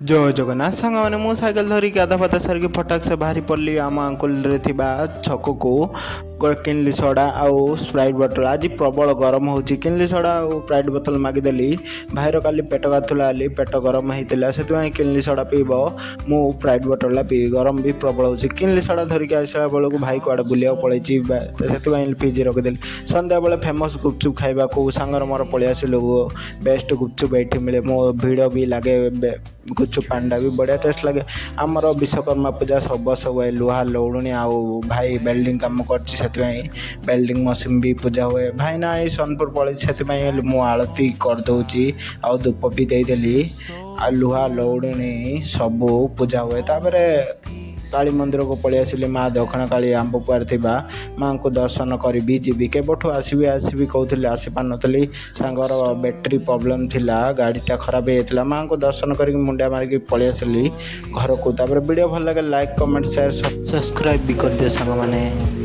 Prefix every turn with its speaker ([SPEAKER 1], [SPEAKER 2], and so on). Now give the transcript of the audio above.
[SPEAKER 1] जय जगन्नाथ सांग मैंने मु साइकेल धरिक गाधा फाधा सारिक फटाक से बाहरी पड़ी आम अंकुल छक को किनली सड़ा आउ स्प्राइट बोतल आज प्रबल गरम हो किनली सड़ा और स्प्राइट बोतल मागिदेली भाईर काली पेट काथुला पेट गरम होता से किनली सड़ा पीब मु स्प्राइट बोतल पी गरम भी प्रबल हो किनली सड़ा धरिक आसला बेलू भाई कड़े बुलिया पड़े से फ्रिज रखिदेली सन्ध्या बेले फेमस गुपचुप खाइबा को सांगर मोर पलि आसिलु बेस्ट गुपचुप ये मिले मो भिड़ भी लगे गुपचुप पांडा भी बढ़िया टेस्ट लगे आमर विश्वकर्मा पूजा सब सब लुहा लौड़ुणी आउ भाई वेल्डिंग काम कर वेल्डिंग मशीन भी पूजा हुए भाई ना ये सोनपुर पड़े से मु आलती करदे आ धूप भी देदेली आ लुहा लौड़ुणी सब पूजा हुए तापर काली मंदिर को पलि आसिली माँ दक्षिण काली आंबपुआर थिबा माँ को दर्शन करी जीवी केबठू आसबी कहते आसी पार नी सांगर बैटेरी प्रॉब्लम थिला गाड़ीटा खराब होता माँ को दर्शन करके मुंडिया मारिक पलि आसिली घर को वीडियो भल लगे लाइक कमेंट शेयर सब्सक्राइब भी कर दिए सांग माने।